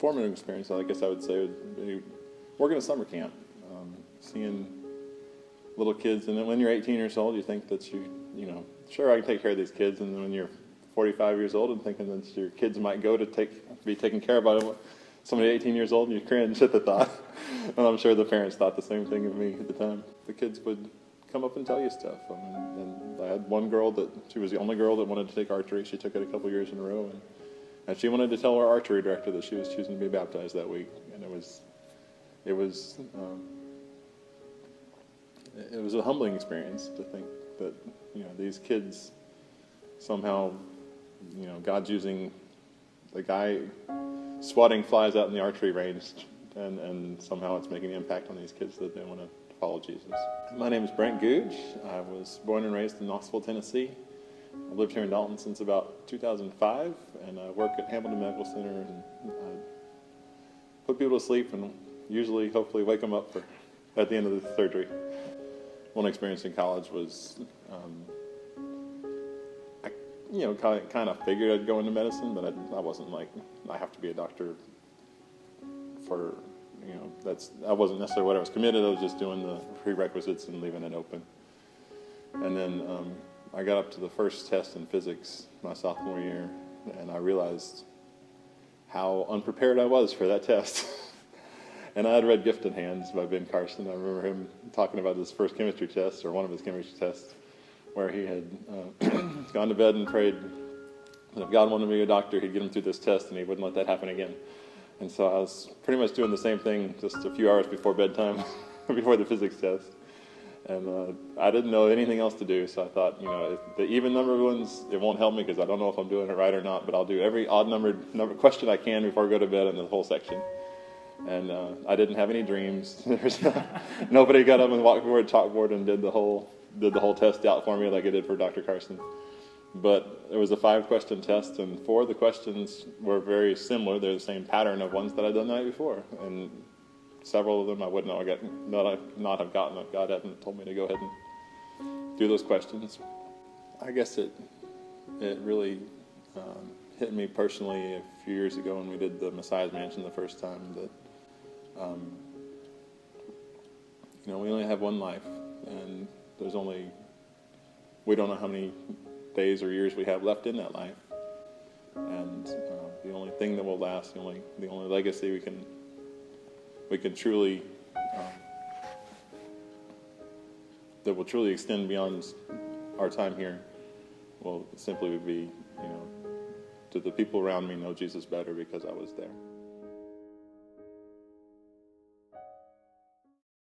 formative experience, I guess I would say, would be working at summer camp, seeing little kids. And then when you're 18 years old, you think that sure, I can take care of these kids. And then when you're 45 years old and thinking that your kids might go to be taken care of by somebody 18 years old, and you cringe at the thought. And I'm sure the parents thought the same thing of me at the time. The kids would come up and tell you stuff. And I had one girl she was the only girl that wanted to take archery. She took it a couple years in a row. And she wanted to tell her archery director that she was choosing to be baptized that week. And it was a humbling experience to think that, these kids somehow, God's using the guy swatting flies out in the archery range, and somehow it's making an impact on these kids that they want to follow Jesus. My name is Brent. I was born and raised in Knoxville, Tennessee. I've lived here in Dalton since about 2005, and I work at Hamilton Medical Center, and I put people to sleep and usually, hopefully, wake them up at the end of the surgery. One experience in college was, I kind of figured I'd go into medicine, but I wasn't like, I have to be a doctor for, that wasn't necessarily what I was committed. I was just doing the prerequisites and leaving it open. And then I got up to the first test in physics my sophomore year, and I realized how unprepared I was for that test. And I had read Gifted Hands by Ben Carson. I remember him talking about his first chemistry test, or one of his chemistry tests, where he had gone to bed and prayed that if God wanted me to be a doctor, he'd get him through this test and he wouldn't let that happen again. And so I was pretty much doing the same thing just a few hours before bedtime, before the physics test. And I didn't know anything else to do, so I thought, if the even number ones, it won't help me because I don't know if I'm doing it right or not, but I'll do every odd numbered question I can before I go to bed in the whole section. And I didn't have any dreams. Nobody got up and walked forward to the chalkboard and did the whole test out for me like I did for Dr. Carson. But it was a 5-question test, and 4 of the questions were very similar. They're the same pattern of ones that I'd done the night before. And several of them I would not have gotten if God hadn't told me to go ahead and do those questions. I guess it really hit me personally a few years ago when we did the Messiah's Mansion the first time that we only have one life, and we don't know how many days or years we have left in that life. And the only thing that will last, the only legacy we can truly that will truly extend beyond our time here will simply be, did the people around me know Jesus better because I was there?